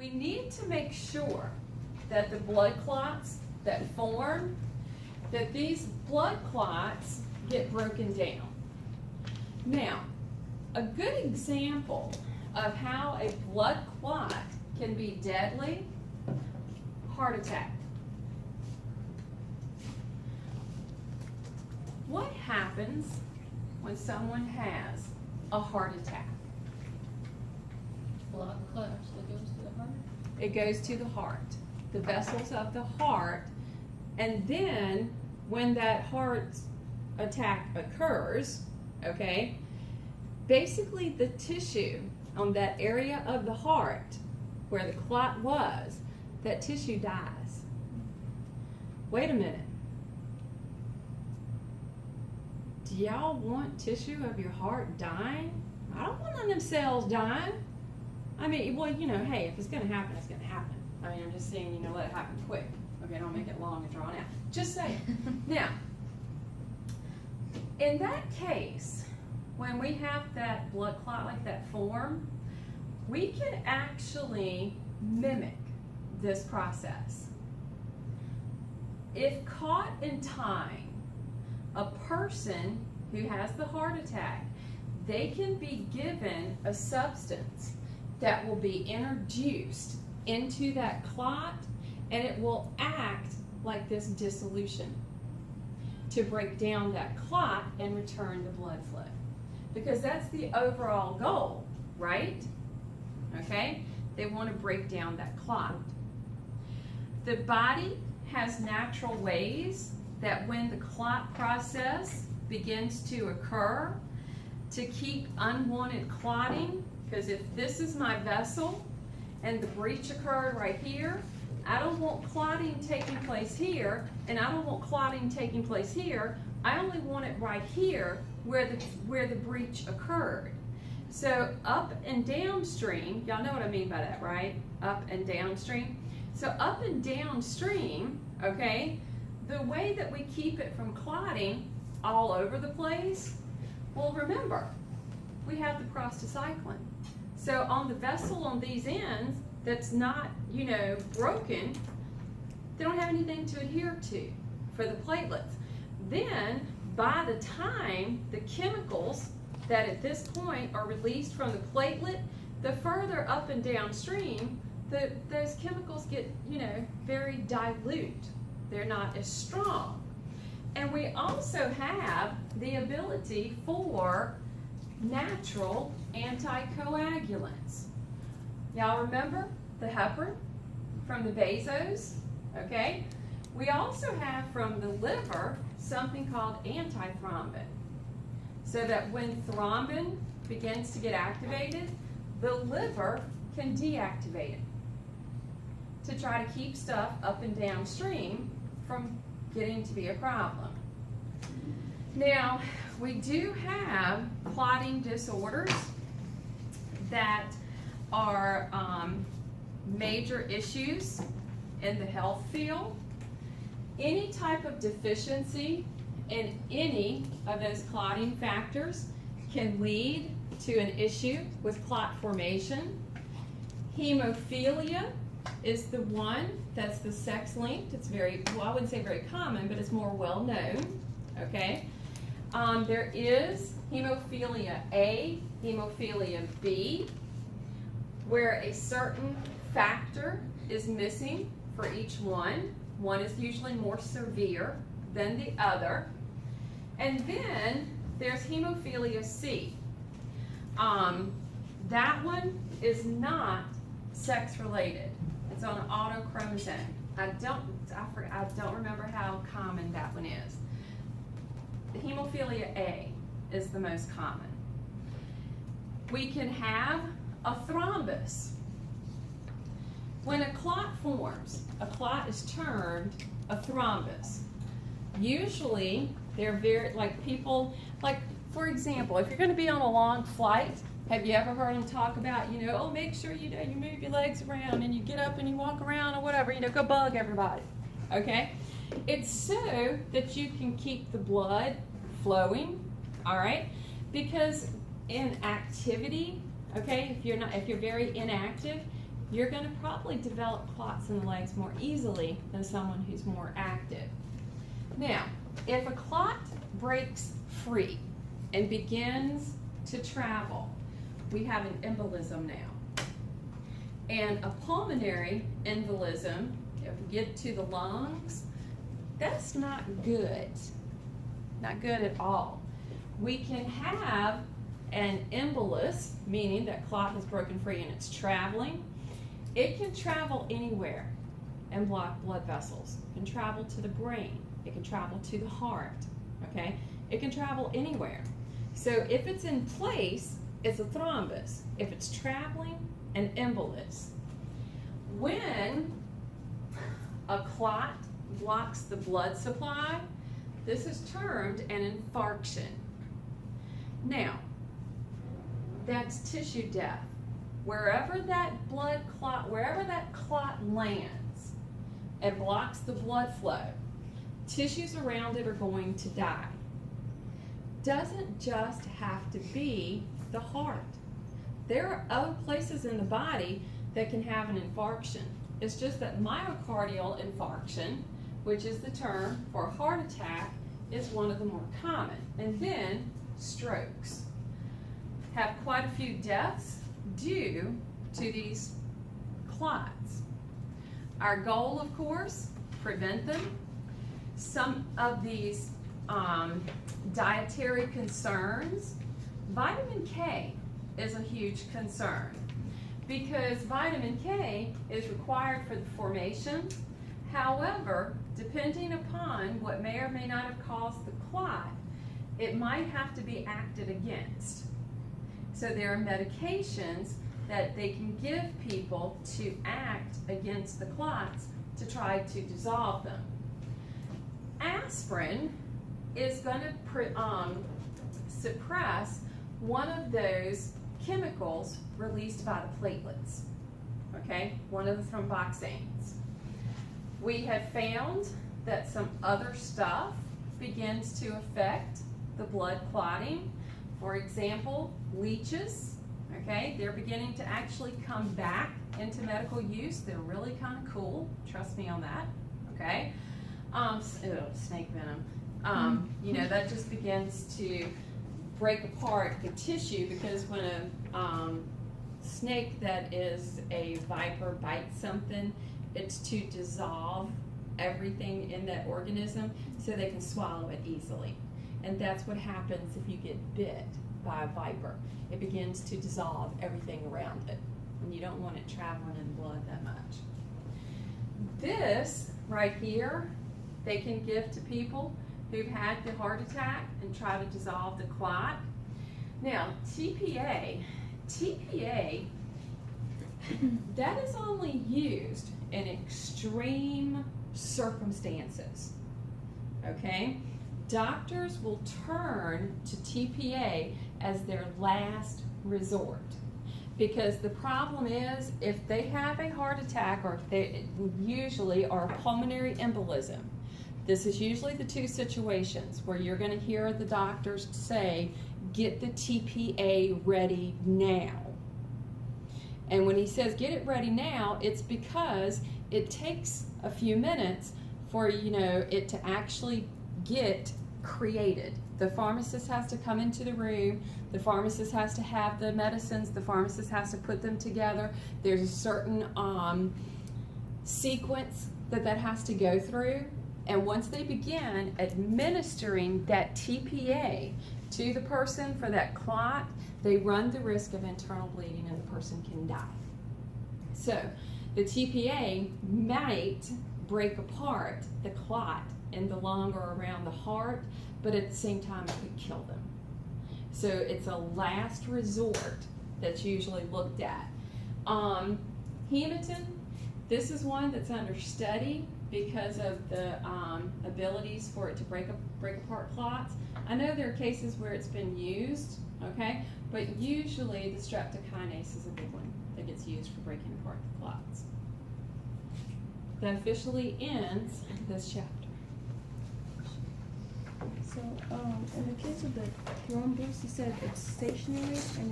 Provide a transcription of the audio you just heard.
we need to make sure that the blood clots that form, that these blood clots get broken down. Now, a good example of how a blood clot can be deadly, heart attack. What happens when someone has a heart attack? Blood clots that goes to the heart. It goes to the heart, the vessels of the heart, and then when that heart attack occurs, okay, basically the tissue on that area of the heart where the clot was, that tissue dies. Wait a minute. Do y'all want tissue of your heart dying? I don't want none of them cells dying. I mean, well, you know, hey, if it's going to happen, it's going to happen. I mean, I'm just saying, you know, let it happen quick. Okay, don't make it long and drawn out. Just saying. Now, in that case, when we have that blood clot like that form, we can actually mimic this process. If caught in time, a person who has the heart attack, they can be given a substance that will be introduced into that clot, and it will act like this dissolution to break down that clot and return the blood flow. Because that's the overall goal, right? Okay? They want to break down that clot. The body has natural ways that when the clot process begins to occur, to keep unwanted clotting, because if this is my vessel and the breach occurred right here, I don't want clotting taking place here, and I don't want clotting taking place here. I only want it right here where the breach occurred. So up and downstream, y'all know what I mean by that, right? Up and downstream. So up and downstream, okay, the way that we keep it from clotting all over the place, well, remember, we have the prostacyclin. So on the vessel on these ends that's not, you know, broken, they don't have anything to adhere to for the platelets. Then, by the time the chemicals that at this point are released from the platelet, the further up and downstream, those chemicals get, you know, very dilute. They're not as strong. And we also have the ability for natural anticoagulants. Y'all remember the heparin from the vasos, okay? We also have from the liver something called antithrombin. So that when thrombin begins to get activated, the liver can deactivate it to try to keep stuff up and downstream from getting to be a problem. Now, we do have clotting disorders that are major issues in the health field. Any type of deficiency in any of those clotting factors can lead to an issue with clot formation. Hemophilia is the one that's the sex-linked. It's very, well, I wouldn't say very common, but it's more well-known, okay? There is hemophilia A, hemophilia B, where a certain factor is missing for each one. One is usually more severe than the other. And then there's hemophilia C. That one is not sex-related. It's on an autochromosome. I don't remember how common that one is. Hemophilia A is the most common. We can have a thrombus. When a clot forms, a clot is termed a thrombus. Usually, they're very, like people, like for example, if you're going to be on a long flight, have you ever heard them talk about, you know, oh, make sure you know you move your legs around and you get up and you walk around or whatever, you know, go bug everybody, okay? It's so that you can keep the blood flowing, all right? Because in activity, okay, if you're very inactive, you're going to probably develop clots in the legs more easily than someone who's more active. Now, if a clot breaks free and begins to travel, we have an embolism now. And a pulmonary embolism, if we get to the lungs, that's not good. Not good at all. We can have an embolus, meaning that clot has broken free and it's traveling. It can travel anywhere and block blood vessels. It can travel to the brain. It can travel to the heart, okay? It can travel anywhere. So if it's in place, it's a thrombus. If it's traveling, an embolus. When a clot blocks the blood supply, this is termed an infarction. Now, that's tissue death. Wherever that clot lands and blocks the blood flow, tissues around it are going to die. Doesn't just have to be the heart. There are other places in the body that can have an infarction. It's just that myocardial infarction, which is the term for a heart attack, is one of the more common. And then strokes have quite a few deaths due to these clots. Our goal, of course, prevent them. Some of these dietary concerns, vitamin K is a huge concern because vitamin K is required for the formation. However, depending upon what may or may not have caused the clot, it might have to be acted against. So there are medications that they can give people to act against the clots to try to dissolve them. Aspirin is going to suppress one of those chemicals released by the platelets, okay? One of the thromboxanes. We have found that some other stuff begins to affect the blood clotting. For example, leeches, okay? They're beginning to actually come back into medical use. They're really kind of cool, trust me on that, okay? Snake venom. You know, that just begins to break apart the tissue because when a snake that is a viper bites something, it's to dissolve everything in that organism so they can swallow it easily. And that's what happens if you get bit by a viper. It begins to dissolve everything around it. And you don't want it traveling in blood that much. This right here, they can give to people who've had the heart attack and try to dissolve the clot. Now, TPA, that is only used in extreme circumstances, okay? Doctors will turn to TPA as their last resort because the problem is if they have a heart attack or if they usually are a pulmonary embolism, this is usually the two situations where you're going to hear the doctors say, get the TPA ready now. And when he says get it ready now, it's because it takes a few minutes for it to actually get created. The pharmacist has to come into the room, the pharmacist has to have the medicines, the pharmacist has to put them together. There's a certain sequence that has to go through. And once they begin administering that TPA to the person for that clot, they run the risk of internal bleeding and the person can die. So the TPA might break apart the clot in the lung or around the heart, but at the same time it could kill them. So it's a last resort that's usually looked at. Hematin, this is one that's under study because of the abilities for it to break apart clots. I know there are cases where it's been used, okay, but usually the streptokinase is a big one that gets used for breaking apart the clots. That officially ends this chapter. So, in the case of the thrombus, you said it's stationary and